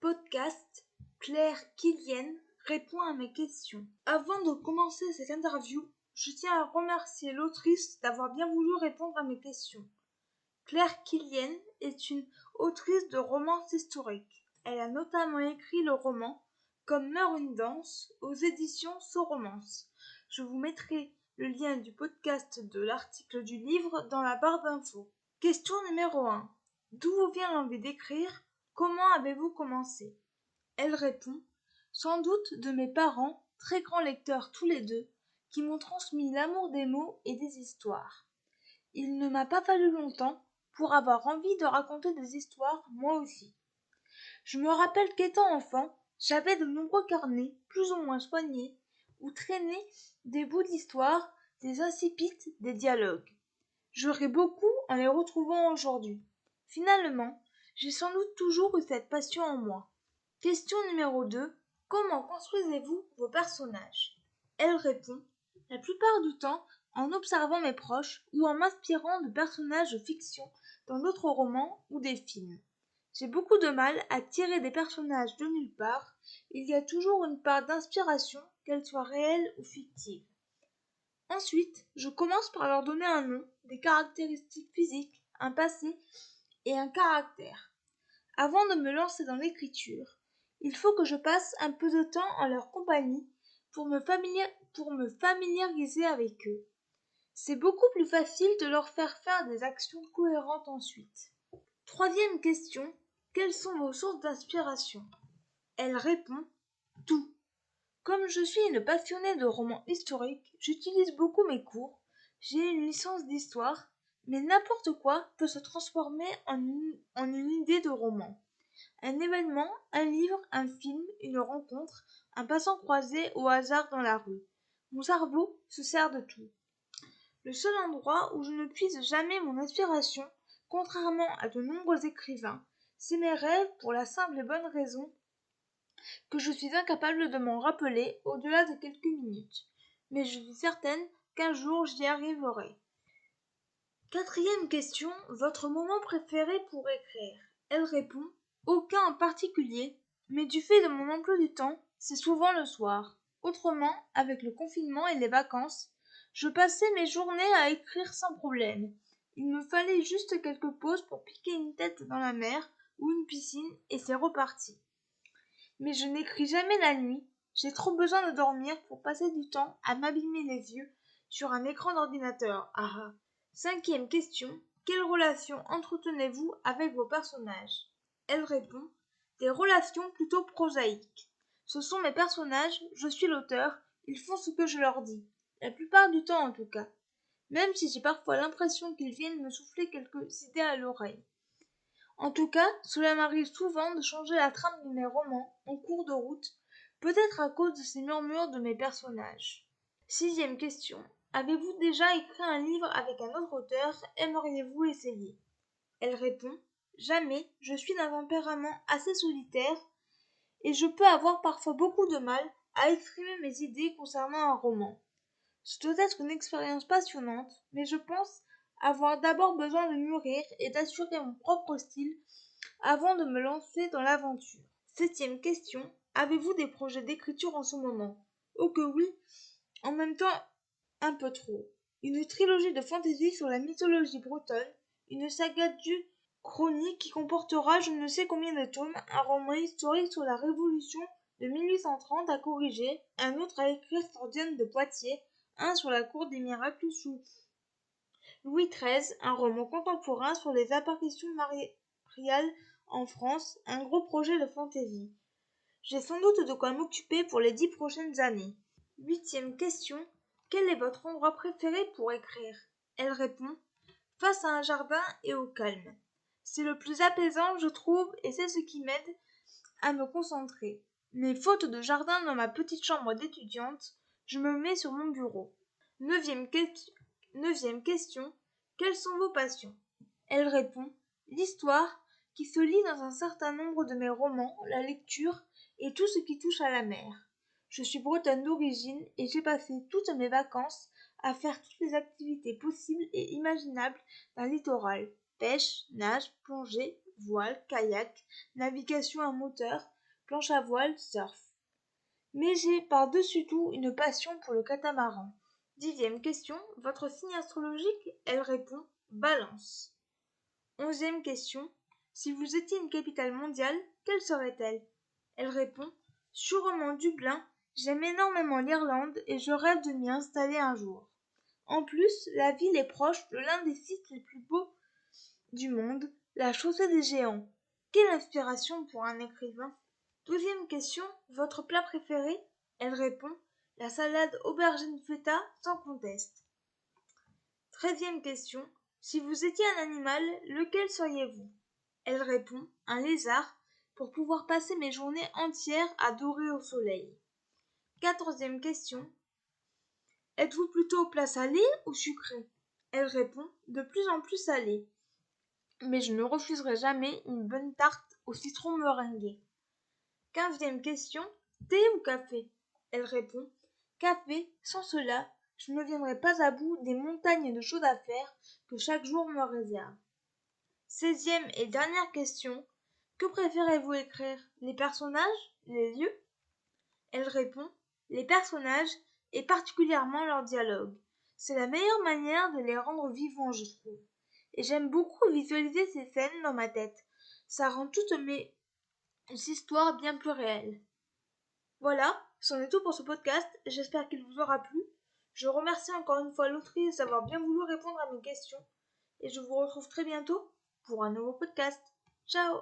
podcast, Claire Killian répond à mes questions. Avant de commencer cette interview, je tiens à remercier l'autrice d'avoir bien voulu répondre à mes questions. Claire Killian est une autrice de romances historiques. Elle a notamment écrit le roman Comme meurt une danse aux éditions So-Romance. Je vous mettrai le lien du podcast de l'article du livre dans la barre d'infos. Question numéro 1. D'où vous vient l'envie d'écrire? Comment avez-vous commencé? Elle répond, sans doute de mes parents, très grands lecteurs tous les deux, qui m'ont transmis l'amour des mots et des histoires. Il ne m'a pas fallu longtemps pour avoir envie de raconter des histoires moi aussi. Je me rappelle qu'étant enfant, j'avais de nombreux carnets, plus ou moins soignés, où traînaient des bouts d'histoire, des incipits, des dialogues. Je ris beaucoup en les retrouvant aujourd'hui. Finalement, j'ai sans doute toujours eu cette passion en moi. Question numéro 2. Comment construisez-vous vos personnages? Elle répond, la plupart du temps, en observant mes proches ou en m'inspirant de personnages de fiction dans d'autres romans ou des films. J'ai beaucoup de mal à tirer des personnages de nulle part. Il y a toujours une part d'inspiration, qu'elle soit réelle ou fictive. Ensuite, je commence par leur donner un nom, des caractéristiques physiques, un passé et un caractère. Avant de me lancer dans l'écriture, il faut que je passe un peu de temps en leur compagnie pour me familiariser avec eux. C'est beaucoup plus facile de leur faire des actions cohérentes ensuite. Troisième question, quelles sont vos sources d'inspiration? Elle répond, tout. Comme je suis une passionnée de romans historiques, j'utilise beaucoup mes cours, j'ai une licence d'histoire, mais n'importe quoi peut se transformer en une idée de roman. Un événement, un livre, un film, une rencontre, un passant croisé au hasard dans la rue. Mon cerveau se sert de tout. Le seul endroit où je ne puise jamais mon inspiration, contrairement à de nombreux écrivains, c'est mes rêves pour la simple et bonne raison que je suis incapable de m'en rappeler au-delà de quelques minutes. Mais je suis certaine qu'un jour j'y arriverai. Quatrième question, votre moment préféré pour écrire? Elle répond, aucun en particulier, mais du fait de mon emploi du temps, c'est souvent le soir. Autrement, avec le confinement et les vacances, je passais mes journées à écrire sans problème. Il me fallait juste quelques pauses pour piquer une tête dans la mer ou une piscine et c'est reparti. Mais je n'écris jamais la nuit, j'ai trop besoin de dormir pour passer du temps à m'abîmer les yeux sur un écran d'ordinateur. Ah. Cinquième question, quelle relation entretenez-vous avec vos personnages? Elle répond, des relations plutôt prosaïques. Ce sont mes personnages, je suis l'auteur, ils font ce que je leur dis, la plupart du temps en tout cas, même si j'ai parfois l'impression qu'ils viennent me souffler quelques idées à l'oreille. En tout cas, cela m'arrive souvent de changer la trame de mes romans en cours de route, peut-être à cause de ces murmures de mes personnages. Sixième question. Avez-vous déjà écrit un livre avec un autre auteur? Aimeriez-vous essayer? Elle répond, jamais, je suis d'un tempérament assez solitaire et je peux avoir parfois beaucoup de mal à exprimer mes idées concernant un roman. Ce doit être une expérience passionnante, mais je pense avoir d'abord besoin de mûrir et d'assurer mon propre style avant de me lancer dans l'aventure. Septième question. Avez-vous des projets d'écriture en ce moment? Oh que oui, en même temps un peu trop. Une trilogie de fantasy sur la mythologie bretonne, une saga du chronique qui comportera je ne sais combien de tomes, un roman historique sur la Révolution de 1830 à corriger, un autre à écrire sur Diane de Poitiers, un sur la cour des miracles sous Louis XIII, un roman contemporain sur les apparitions mariales en France, un gros projet de fantaisie. J'ai sans doute de quoi m'occuper pour les 10 prochaines années. Huitième question. Quel est votre endroit préféré pour écrire? Elle répond, face à un jardin et au calme. C'est le plus apaisant, je trouve, et c'est ce qui m'aide à me concentrer. Mais faute de jardin dans ma petite chambre d'étudiante, je me mets sur mon bureau. Neuvième question. Quelles sont vos passions? Elle répond, l'histoire, qui se lit dans un certain nombre de mes romans, la lecture et tout ce qui touche à la mer. Je suis bretonne d'origine et j'ai passé toutes mes vacances à faire toutes les activités possibles et imaginables d'un littoral. Pêche, nage, plongée, voile, kayak, navigation à moteur, planche à voile, surf. Mais j'ai par-dessus tout une passion pour le catamaran. 10e question, votre signe astrologique? Elle répond Balance. 11e question, si vous étiez une capitale mondiale, quelle serait-elle? Elle répond sûrement Dublin, j'aime énormément l'Irlande et je rêve de m'y installer un jour. En plus, la ville est proche de l'un des sites les plus beaux du monde, la Chaussée des Géants. Quelle inspiration pour un écrivain! 12e question, votre plat préféré? Elle répond la salade aubergine feta sans conteste. 13e question, si vous étiez un animal, lequel seriez-vous? Elle répond un lézard pour pouvoir passer mes journées entières à dorer au soleil. 14e question, êtes-vous plutôt plat salé ou sucré? Elle répond de plus en plus salé. Mais je ne refuserai jamais une bonne tarte au citron meringué. 15e question, thé ou café? Elle répond café, sans cela, je ne viendrai pas à bout des montagnes de choses à faire que chaque jour me réserve. 16e et dernière question, que préférez-vous écrire, les personnages, les lieux? Elle répond les personnages et particulièrement leurs dialogues. C'est la meilleure manière de les rendre vivants, je trouve. Et j'aime beaucoup visualiser ces scènes dans ma tête. Ça rend toutes mes histoires bien plus réelles. Voilà, c'en est tout pour ce podcast. J'espère qu'il vous aura plu. Je remercie encore une fois l'autrice d'avoir bien voulu répondre à mes questions. Et je vous retrouve très bientôt pour un nouveau podcast. Ciao!